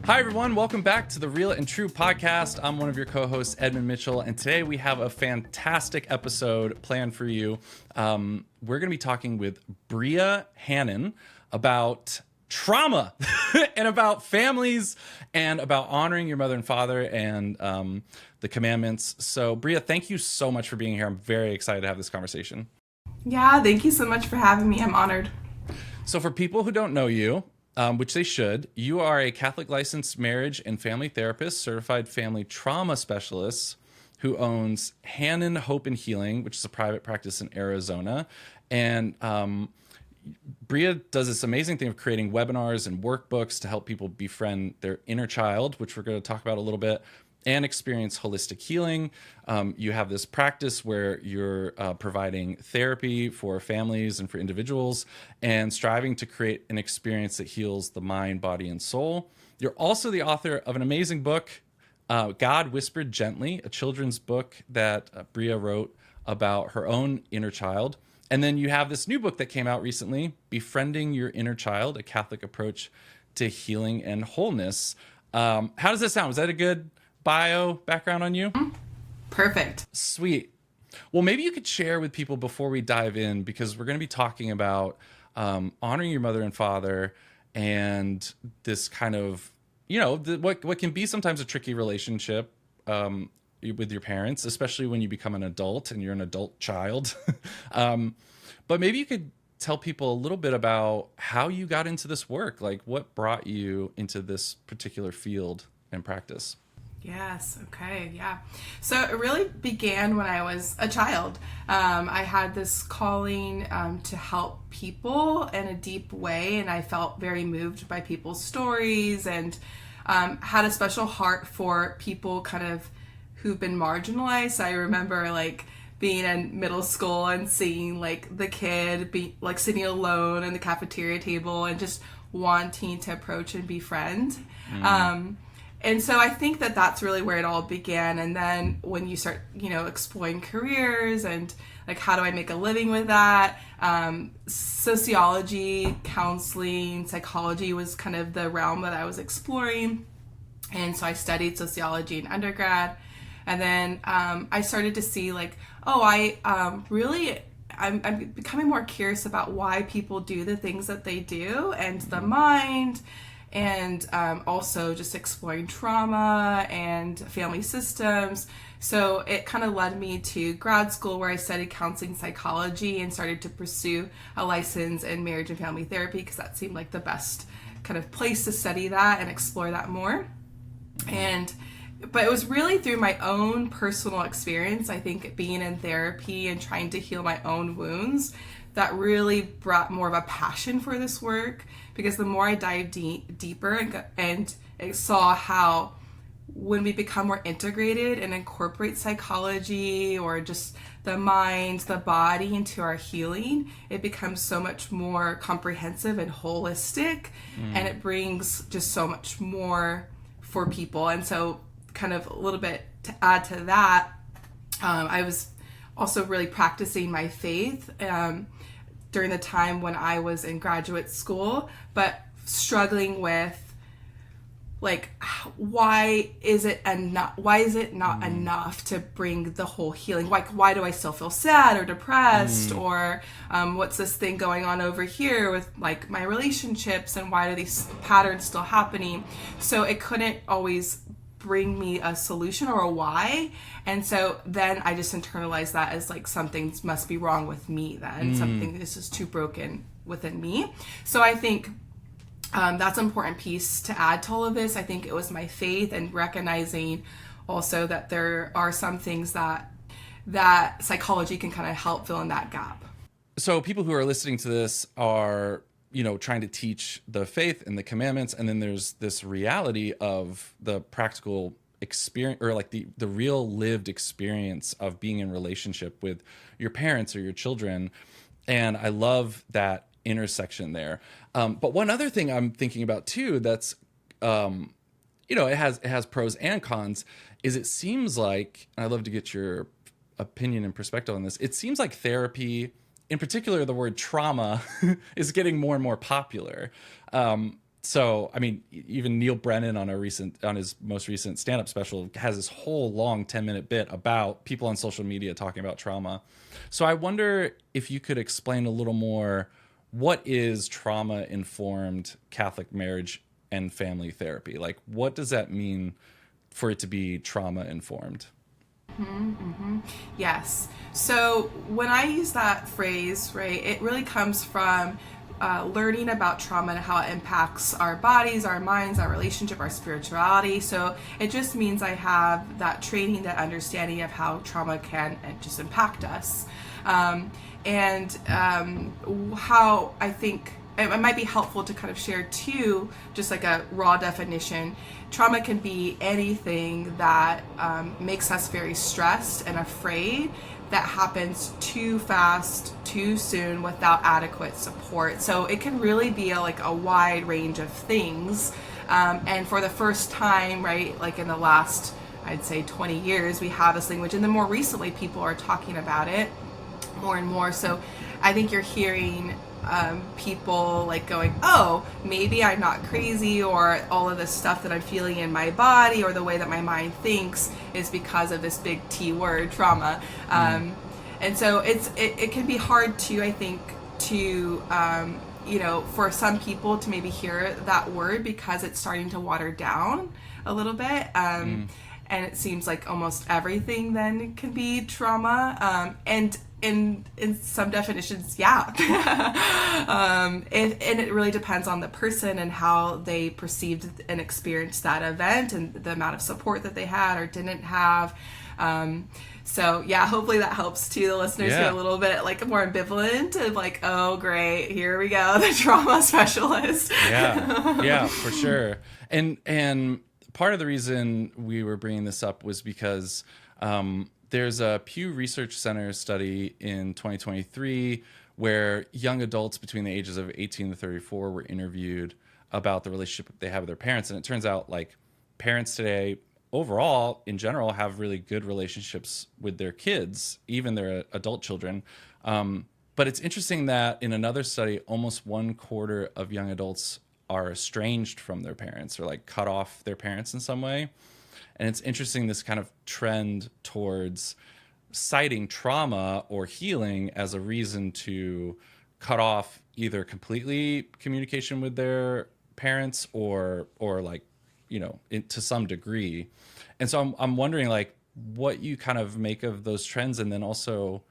Hi, everyone. Welcome back to the Real+True podcast. I'm one of your co-hosts, Edmund Mitchell, and today we have a fantastic episode planned for you. We're going to be talking with Brya Hanan about trauma and about families and about honoring your mother and father and the commandments. So, Brya, thank you so much for being here. I'm very excited to have this conversation. Yeah, thank you so much for having me. I'm honored. So for people who don't know you, which they should, you are a Catholic licensed marriage and family therapist, certified family trauma specialist who owns Hanan Hope and Healing, which is a private practice in Arizona. And Brya does this amazing thing of creating webinars and workbooks to help people befriend their inner child, which we're going to talk about a little bit, and experience holistic healing. You have this practice where you're providing therapy for families and for individuals and striving to create an experience that heals the mind, body, and soul. You're also the author of an amazing book, God Whispered Gently, a children's book that Brya wrote about her own inner child. And then you have this new book that came out recently, Befriending Your Inner Child, a Catholic Approach to Healing and Wholeness. How does that sound? Was that a good bio background on you? Perfect. Sweet. Well, maybe you could share with people before we dive in, because we're going to be talking about honoring your mother and father and this kind of, what can be sometimes a tricky relationship with your parents, especially when you become an adult and you're an adult child. But maybe you could tell people a little bit about how you got into this work, like what brought you into this particular field and practice. Yes. Okay. Yeah. So it really began when I was a child. I had this calling to help people in a deep way, and I felt very moved by people's stories and had a special heart for people kind of who've been marginalized. So I remember being in middle school and seeing the kid be sitting alone in the cafeteria table and just wanting to approach and befriend. And so I think that that's really where it all began. And then when you start, exploring careers and how do I make a living with that? Sociology, counseling, psychology was kind of the realm that I was exploring. And so I studied sociology in undergrad. And then I started to see I'm becoming more curious about why people do the things that they do and the mind. And also just exploring trauma and family systems. So it kind of led me to grad school where I studied counseling psychology and started to pursue a license in marriage and family therapy because that seemed like the best kind of place to study that and explore that more. But it was really through my own personal experience, I think being in therapy and trying to heal my own wounds, that really brought more of a passion for this work, because the more I dived deeper and saw how when we become more integrated and incorporate psychology or just the mind, the body into our healing, it becomes so much more comprehensive and holistic, and it brings just so much more for people. And so kind of a little bit to add to that, I was also really practicing my faith during the time when I was in graduate school, but struggling with why is it not enough to bring the whole healing? Why do I still feel sad or depressed, or what's this thing going on over here with my relationships, and why are these patterns still happening? So it couldn't always bring me a solution or a why. And so then I just internalized that as something must be wrong with me then. Something is just too broken within me. So I think that's an important piece to add to all of this. I think it was my faith and recognizing also that there are some things that psychology can kind of help fill in that gap. So people who are listening to this are trying to teach the faith and the commandments, and then there's this reality of the practical experience, or the real lived experience of being in relationship with your parents or your children. And I love that intersection there. But one other thing I'm thinking about too, that's it has pros and cons, is it seems like, and I'd love to get your opinion and perspective on this, it seems like therapy, in particular the word trauma, is getting more and more popular. So, I mean, even Neil Brennan on his most recent stand-up special has this whole long 10-minute bit about people on social media talking about trauma. So I wonder if you could explain a little more, what is trauma-informed Catholic marriage and family therapy? Like, what does that mean for it to be trauma-informed? Yes. So when I use that phrase, right, it really comes from learning about trauma and how it impacts our bodies, our minds, our relationship, our spirituality. So it just means I have that training, that understanding of how trauma can just impact us. How I think it might be helpful to kind of share too, just like a raw definition. Trauma can be anything that makes us very stressed and afraid, that happens too fast, too soon, without adequate support. So it can really be a wide range of things. And for the first time, right, like in the last, I'd say 20 years, we have this language, and then more recently people are talking about it more and more. So I think you're hearing people like going, oh, maybe I'm not crazy, or all of this stuff that I'm feeling in my body or the way that my mind thinks is because of this big T word, trauma. And so it can be hard to, I think, to for some people to maybe hear that word, because it's starting to water down a little bit. And it seems like almost everything then can be trauma. And in some definitions, yeah. And it really depends on the person and how they perceived and experienced that event, and the amount of support that they had or didn't have. So yeah, hopefully that helps too. The listeners get a little bit like more ambivalent of like, oh great, here we go, the trauma specialist. Yeah, for sure. And part of the reason we were bringing this up was because there's a Pew Research Center study in 2023 where young adults between the ages of 18 to 34 were interviewed about the relationship they have with their parents. And it turns out like parents today overall, in general, have really good relationships with their kids, even their adult children. But it's interesting that in another study, almost 1/4 of young adults are estranged from their parents, or like cut off their parents in some way. And it's interesting, this kind of trend towards citing trauma or healing as a reason to cut off either completely communication with their parents or like, to some degree. And so I'm wondering like what you kind of make of those trends, and then also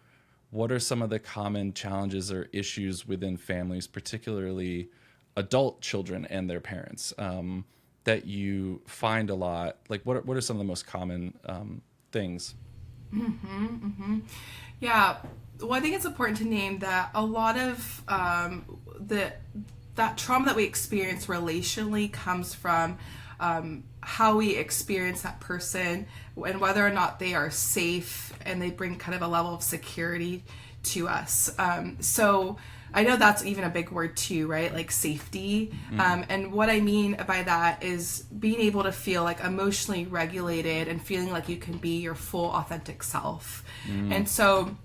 what are some of the common challenges or issues within families, particularly adult children and their parents, that you find a lot? Like what are some of the most common things? Yeah, well, I think it's important to name that a lot of that trauma that we experience relationally comes from how we experience that person, and whether or not they are safe and they bring kind of a level of security to us. So I know that's even a big word too, right? Like safety. And what I mean by that is being able to feel like emotionally regulated and feeling like you can be your full authentic self. And so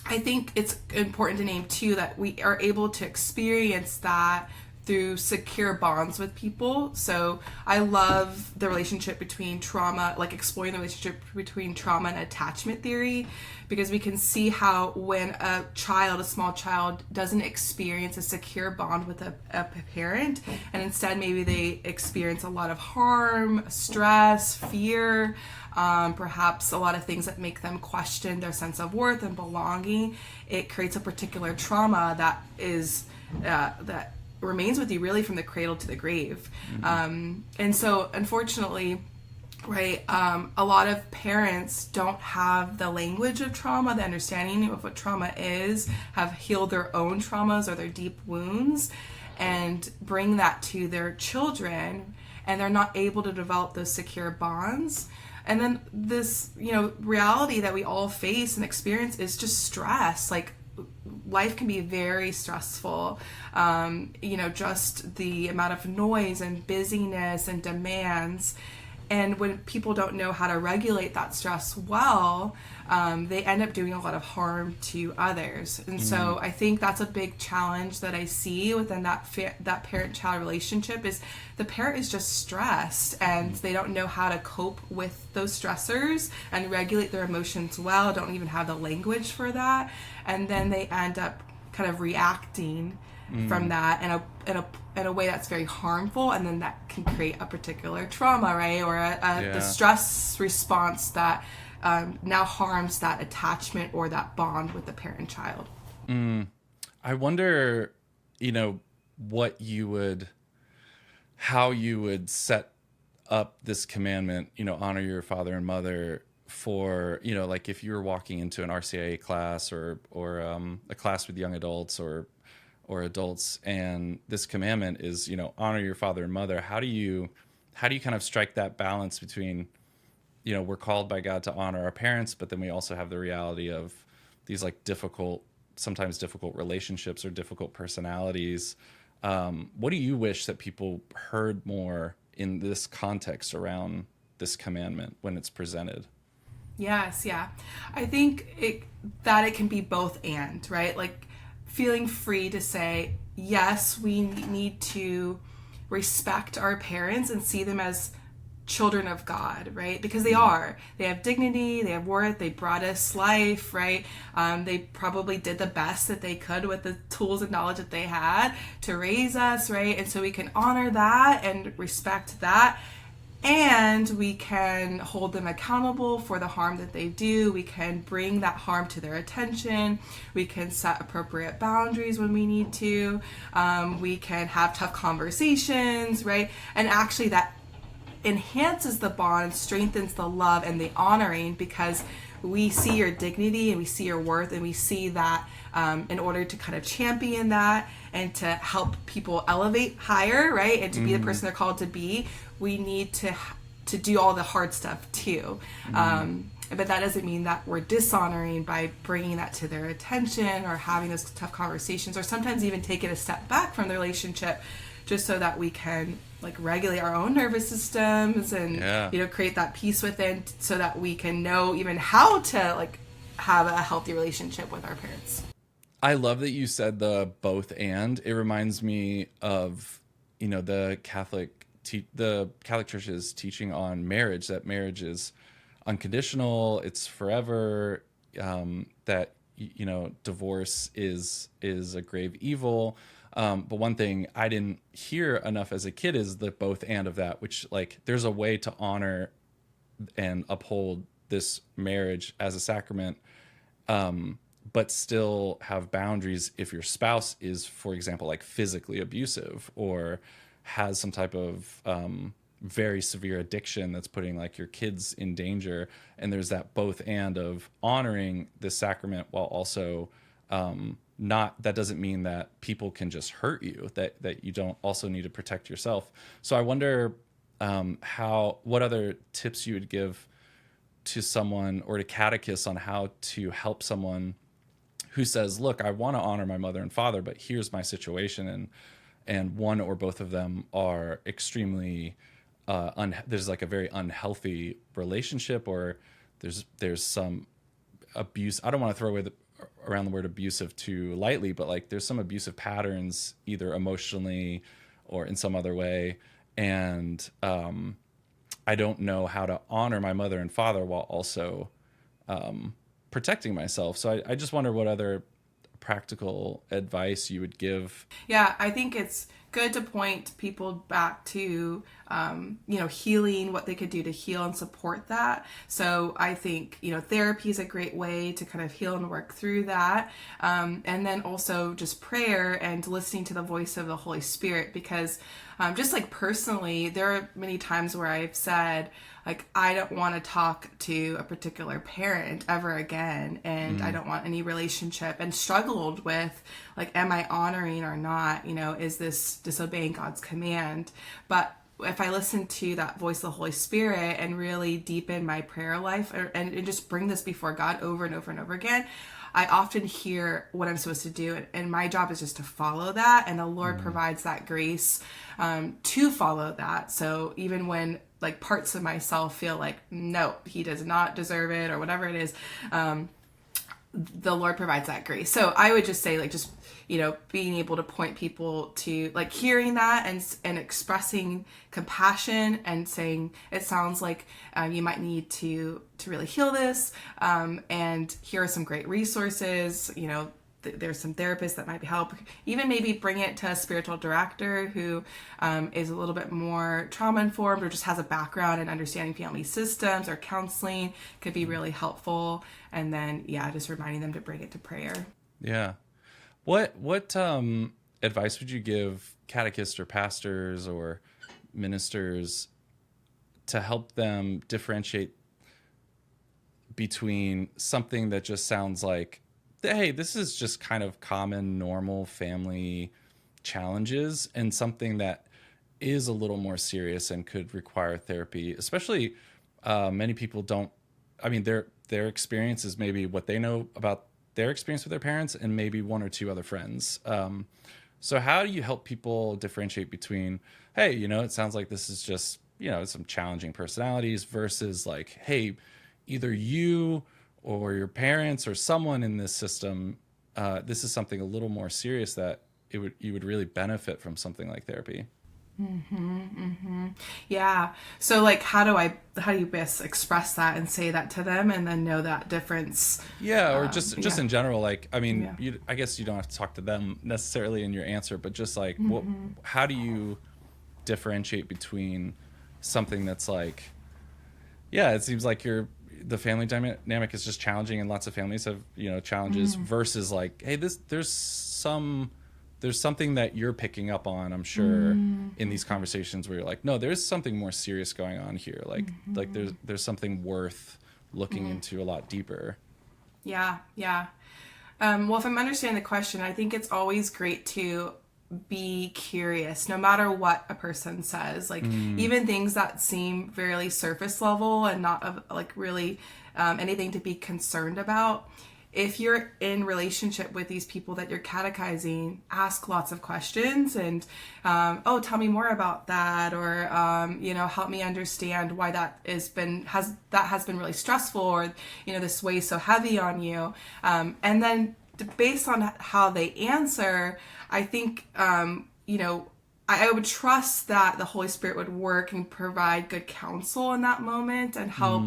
I think it's important to name too that we are able to experience that through secure bonds with people. So I love the relationship between trauma, like exploring the relationship between trauma and attachment theory, because we can see how when a small child doesn't experience a secure bond with a parent, and instead maybe they experience a lot of harm, stress, fear, perhaps a lot of things that make them question their sense of worth and belonging, it creates a particular trauma that is that remains with you really from the cradle to the grave. And so unfortunately, right, a lot of parents don't have the language of trauma, the understanding of what trauma is, have healed their own traumas or their deep wounds, and bring that to their children, and they're not able to develop those secure bonds. And then this, reality that we all face and experience is just stress. Like, life can be very stressful. Just the amount of noise and busyness and demands. And when people don't know how to regulate that stress well, they end up doing a lot of harm to others. And so I think that's a big challenge that I see within that parent-child relationship is the parent is just stressed and they don't know how to cope with those stressors and regulate their emotions well, don't even have the language for that. And then they end up kind of reacting from that in a way that's very harmful, and then that can create a particular trauma, right? Or the stress response that now harms that attachment or that bond with the parent and child. I wonder, how you would set up this commandment, honor your father and mother for, like if you were walking into an RCIA class or a class with young adults or adults, and this commandment is, honor your father and mother. How do you kind of strike that balance between, we're called by God to honor our parents, but then we also have the reality of these like sometimes difficult relationships or difficult personalities. What do you wish that people heard more in this context around this commandment when it's presented? Yes, yeah. I think it can be both and, right? Like feeling free to say, yes, we need to respect our parents and see them as children of God, right? Because they are. They have dignity, they have worth, they brought us life, right? They probably did the best that they could with the tools and knowledge that they had to raise us, right? And so we can honor that and respect that. And we can hold them accountable for the harm that they do. We can bring that harm to their attention. We can set appropriate boundaries when we need to. We can have tough conversations, right? And actually that enhances the bond, strengthens the love and the honoring, because we see your dignity and we see your worth, and we see that in order to kind of champion that and to help people elevate higher, right? And to be the person they're called to be, we need to do all the hard stuff too. But that doesn't mean that we're dishonoring by bringing that to their attention or having those tough conversations, or sometimes even taking a step back from the relationship just so that we can like regulate our own nervous systems and create that peace within, so that we can know even how to like have a healthy relationship with our parents. I love that you said the both and. It reminds me of the Catholic Church's teaching on marriage, that marriage is unconditional, it's forever, that divorce is a grave evil. But one thing I didn't hear enough as a kid is the both and of that, which like there's a way to honor and uphold this marriage as a sacrament, but still have boundaries if your spouse is, for example, like physically abusive or has some type of very severe addiction that's putting like your kids in danger. And there's that both and of honoring this sacrament while also that doesn't mean that people can just hurt you, that you don't also need to protect yourself. So I wonder what other tips you would give to someone or to catechists on how to help someone who says, look, I want to honor my mother and father, but here's my situation. And one or both of them are extremely, there's like a very unhealthy relationship, or there's some abuse. I don't want to throw around the word abusive too lightly, but like there's some abusive patterns either emotionally or in some other way. And I don't know how to honor my mother and father while also protecting myself. So I just wonder what other practical advice you would give. Yeah, I think it's good to point people back to, healing, what they could do to heal and support that. So I think, therapy is a great way to kind of heal and work through that. And then also just prayer and listening to the voice of the Holy Spirit, because just like personally, there are many times where I've said, like, I don't want to talk to a particular parent ever again, and I don't want any relationship, and struggled with, like, am I honoring or not? Is this disobeying God's command? But if I listen to that voice of the Holy Spirit and really deepen my prayer life and just bring this before God over and over and over again, I often hear what I'm supposed to do, and my job is just to follow that, and the Lord provides that grace to follow that. So even when like parts of myself feel like, no, he does not deserve it or whatever it is, the Lord provides that grace. So I would just say, like, just, being able to point people to, like, hearing that and expressing compassion and saying, it sounds like you might need to really heal this. And here are some great resources. There's some therapists that might help. Even maybe bring it to a spiritual director who is a little bit more trauma informed or just has a background in understanding family systems, or counseling could be really helpful. And then, just reminding them to bring it to prayer. Yeah. What advice would you give catechists or pastors or ministers to help them differentiate between something that just sounds like, hey, this is just kind of common, normal family challenges, and something that is a little more serious and could require therapy? Especially, many people don't. I mean, their experience is maybe what they know about their experience with their parents, and maybe one or two other friends. So how do you help people differentiate between, hey, it sounds like this is just some challenging personalities, versus like, hey, either you or your parents or someone in this system, this is something a little more serious that you would really benefit from something like therapy. Yeah. So, like, how do you best express that and say that to them, and then know that difference? Yeah, or just in general, like, I mean, Yeah. I guess you don't have to talk to them necessarily in your answer, but just like, how do you differentiate between something that's like, yeah, it seems like the family dynamic is just challenging, and lots of families have challenges, versus like, hey, there's something that you're picking up on, I'm sure, in these conversations, where you're like, no, there's something more serious going on here, like there's something worth looking into a lot deeper. Yeah. Well, if I'm understanding the question, I think it's always great to be curious, no matter what a person says. Like, even things that seem fairly surface level and not of like really anything to be concerned about. If you're in relationship with these people that you're catechizing, ask lots of questions and, tell me more about that, or, help me understand why that has been really stressful, or, this weighs so heavy on you. And then based on how they answer, I think, I would trust that the Holy Spirit would work and provide good counsel in that moment, and help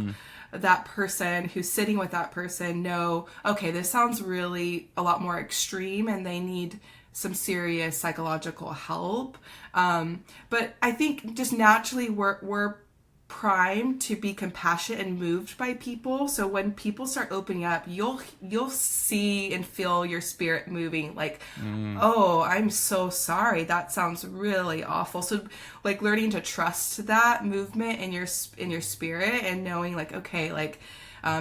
that person who's sitting with that person know, okay, this sounds really a lot more extreme and they need some serious psychological help. But I think just naturally we're primed to be compassionate and moved by people. So when people start opening up, you'll see and feel your spirit moving, like, oh, I'm so sorry, that sounds really awful. So, like, learning to trust that movement in your spirit, and knowing, like, okay, like,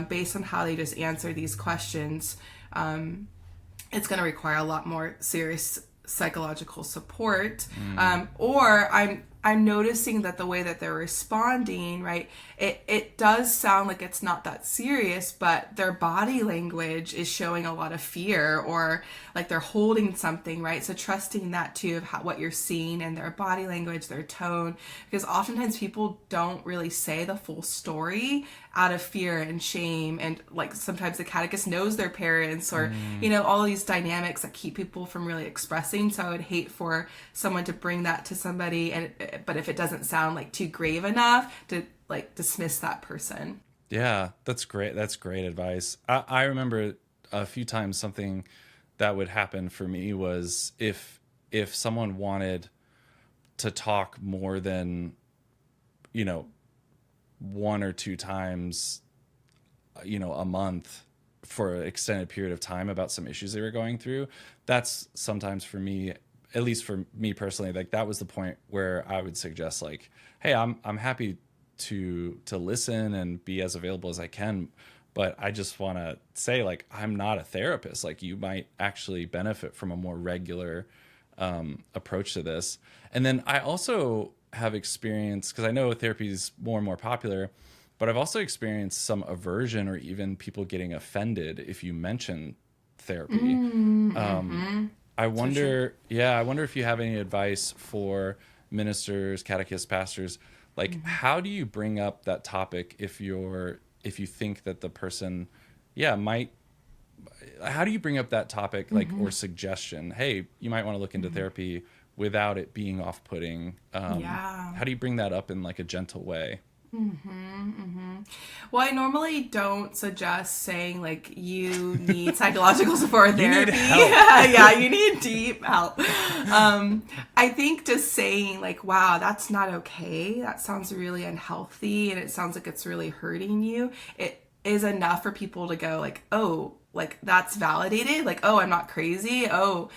based on how they just answer these questions, it's going to require a lot more serious psychological support. Or I'm noticing that the way that they're responding, right, it does sound like it's not that serious, but their body language is showing a lot of fear, or like they're holding something, right? So trusting that too, of what you're seeing in their body language, their tone, because oftentimes people don't really say the full story out of fear and shame, and like sometimes the catechist knows their parents, or all these dynamics that keep people from really expressing. So I would hate for someone to bring that to somebody, but if it doesn't sound like too grave enough, to like dismiss that person. Yeah, that's great. That's great advice. I remember a few times something that would happen for me was if someone wanted to talk more than, one or two times, a month for an extended period of time about some issues they were going through, that's sometimes for me, at least for me personally, like that was the point where I would suggest, like, hey, I'm happy to listen and be as available as I can, but I just want to say, like, I'm not a therapist. Like, you might actually benefit from a more regular approach to this. And then I also have experienced, because I know therapy is more and more popular, but I've also experienced some aversion, or even people getting offended if you mention therapy. I wonder, I wonder if you have any advice for ministers, catechists, pastors, Like, how do you bring up that topic if you think that the person, yeah, might, how do you bring up that topic, like, or suggestion, hey, you might want to look into therapy without it being off-putting? Yeah. How do you bring that up in like a gentle way? Well, I normally don't suggest saying like you need psychological support You need therapy. help. Yeah, you need deep help. I think just saying like, wow, that's not okay. That sounds really unhealthy and it sounds like it's really hurting you. It is enough for people to go like, oh, like that's validated. Like, oh, I'm not crazy. Oh,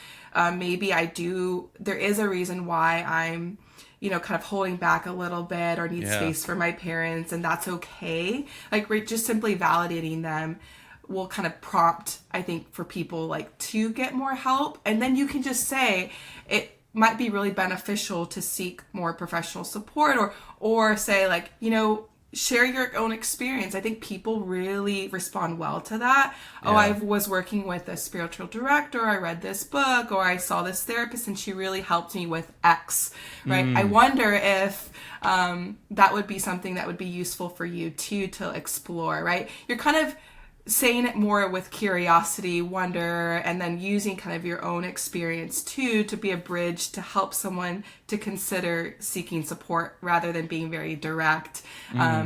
maybe I do. There is a reason why I'm kind of holding back a little bit or need Yeah. space for my parents, and that's okay. Like, just simply validating them will kind of prompt, I think, for people like to get more help. And then you can just say it might be really beneficial to seek more professional support, or say like, share your own experience. I think people really respond well to that. Yeah. Oh, I was working with a spiritual director, I read this book, or I saw this therapist and she really helped me with X, right? I wonder if that would be something that would be useful for you too to explore, right? You're kind of saying it more with curiosity, wonder, and then using kind of your own experience too to be a bridge to help someone to consider seeking support rather than being very direct.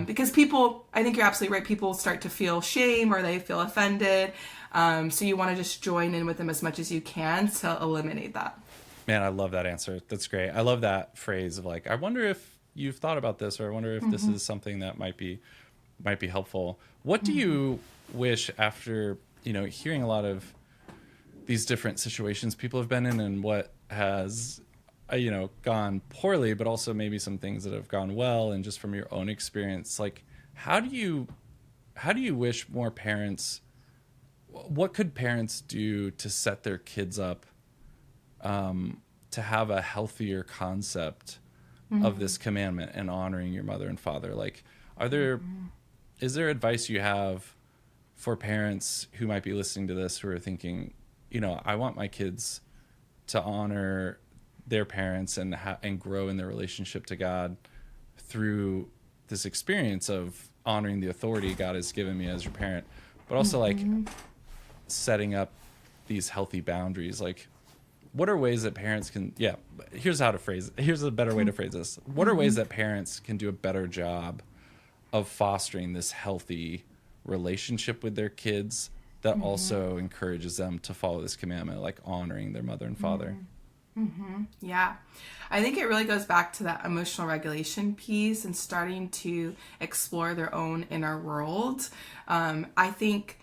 Because people, I think you're absolutely right, people start to feel shame or they feel offended. So you want to just join in with them as much as you can to eliminate that. Man, I love that answer. That's great. I love that phrase of like, I wonder if you've thought about this, or I wonder if this is something that might be helpful. What do you wish, after hearing a lot of these different situations people have been in and what has gone poorly, but also maybe some things that have gone well, and just from your own experience, like how do you wish more parents, what could parents do to set their kids up to have a healthier concept of this commandment and honoring your mother and father? Like, is there advice you have for parents who might be listening to this who are thinking, I want my kids to honor their parents and grow in their relationship to God through this experience of honoring the authority God has given me as your parent, but also like setting up these healthy boundaries? Like, what are ways that parents can, here's a better way to phrase this. What are ways that parents can do a better job of fostering this healthy relationship with their kids that also encourages them to follow this commandment, like honoring their mother and father? Yeah. I think it really goes back to that emotional regulation piece and starting to explore their own inner world. I think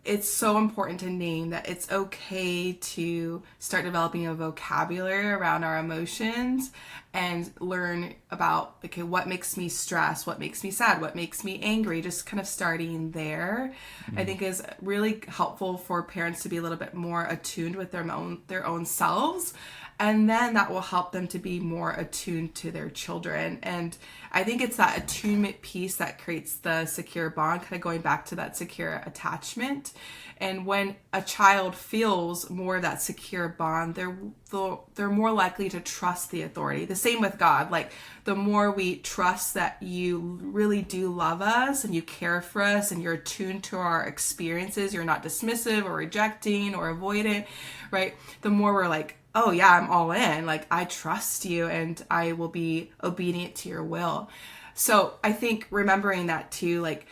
it's so important to name that it's okay to start developing a vocabulary around our emotions and learn about, okay, what makes me stressed, what makes me sad, what makes me angry, just kind of starting there. I think is really helpful for parents to be a little bit more attuned with their own selves. And then that will help them to be more attuned to their children. And I think it's that attunement piece that creates the secure bond, kind of going back to that secure attachment. And when a child feels more of that secure bond, they're more likely to trust the authority. The same with God. Like, the more we trust that you really do love us and you care for us and you're attuned to our experiences, you're not dismissive or rejecting or avoidant, right? The more we're like, oh yeah, I'm all in. Like, I trust you and I will be obedient to your will. So I think remembering that too, like,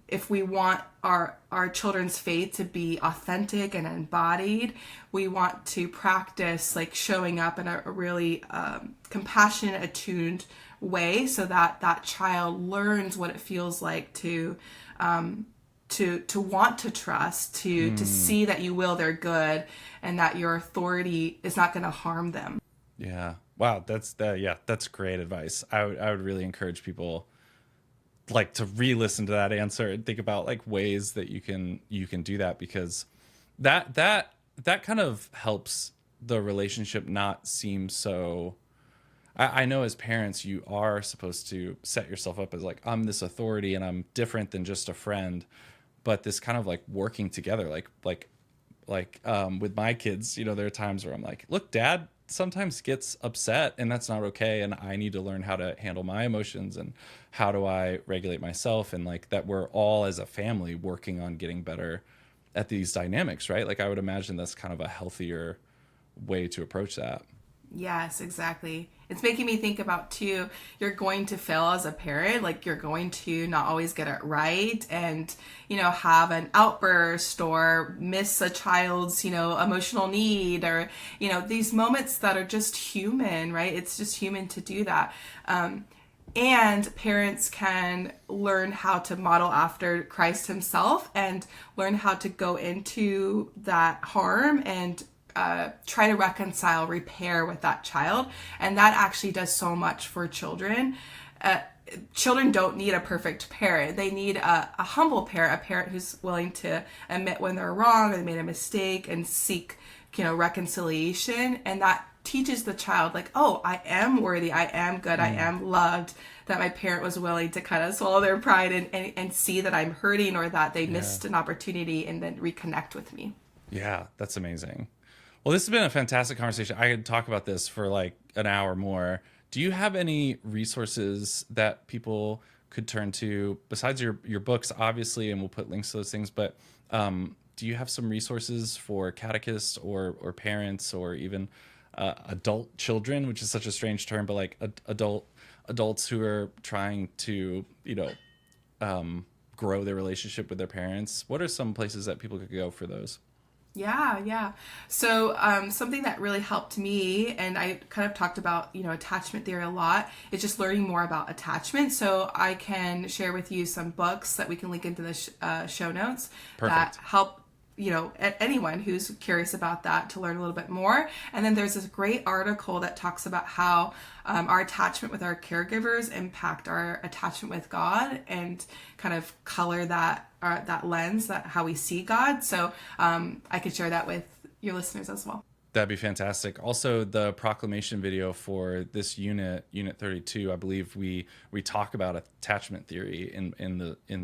if we want our children's faith to be authentic and embodied, we want to practice like showing up in a really compassionate, attuned way, so that that child learns what it feels like to want to trust, to see that you will their good and that your authority is not going to harm them. Yeah. Wow. That's great advice. I would really encourage people like to re-listen to that answer and think about like ways that you can do that, because that kind of helps the relationship not seem so. I know as parents you are supposed to set yourself up as like, I'm this authority and I'm different than just a friend, but this kind of like working together, like with my kids, there are times where I'm like, look, Dad sometimes gets upset, and that's not okay. And I need to learn how to handle my emotions, and how do I regulate myself, and like that we're all as a family working on getting better at these dynamics, right? Like I would imagine that's kind of a healthier way to approach that. Yes, exactly. It's making me think about too, you're going to fail as a parent, like you're going to not always get it right and, have an outburst or miss a child's, emotional need or, these moments that are just human, right? It's just human to do that. And parents can learn how to model after Christ himself and learn how to go into that harm and try to reconcile, repair with that child. And that actually does so much for children. Children don't need a perfect parent. They need a humble parent, a parent who's willing to admit when they're wrong or they made a mistake and seek, reconciliation. And that teaches the child like, oh, I am worthy, I am good, I am loved, that my parent was willing to kind of swallow their pride and see that I'm hurting or that they missed an opportunity and then reconnect with me. Yeah, that's amazing. Well, this has been a fantastic conversation. I could talk about this for like an hour more. Do you have any resources that people could turn to besides your books, obviously, and we'll put links to those things, but do you have some resources for catechists or parents or even adult children, which is such a strange term, but like adults who are trying to, grow their relationship with their parents? What are some places that people could go for those? Yeah. So something that really helped me, and I kind of talked about, attachment theory a lot, is just learning more about attachment. So I can share with you some books that we can link into the show notes. Perfect. That help anyone who's curious about that to learn a little bit more. And then there's this great article that talks about how our attachment with our caregivers impact our attachment with God and kind of color that lens, that how we see God. So I could share that with your listeners as well. That'd be fantastic. Also, the proclamation video for this unit 32, I believe we talk about attachment theory in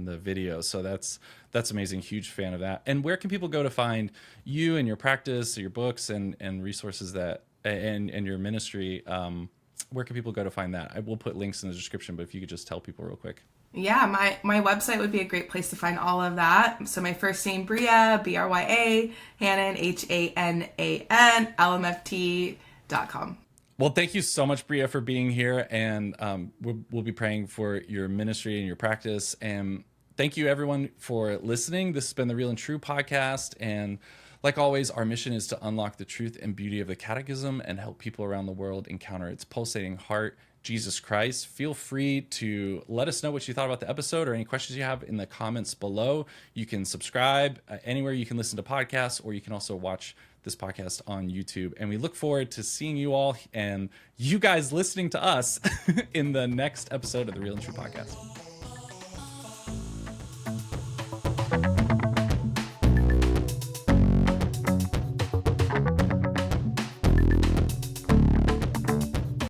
the video. So that's amazing. Huge fan of that. And where can people go to find you and your practice, your books, and resources that and your ministry? Where can people go to find that? I will put links in the description, but if you could just tell people real quick. Yeah, my website would be a great place to find all of that. So my first name, Brya, Brya, Hanan, Hanan, LMFT.com. Well, thank you so much, Brya, for being here. And we'll be praying for your ministry and your practice. And thank you, everyone, for listening. This has been the Real and True podcast. And like always, our mission is to unlock the truth and beauty of the Catechism and help people around the world encounter its pulsating heart, Jesus Christ. Feel free to let us know what you thought about the episode or any questions you have in the comments below. You can subscribe anywhere you can listen to podcasts, or you can also watch this podcast on YouTube. And we look forward to seeing you all and you guys listening to us in the next episode of the Real and True podcast.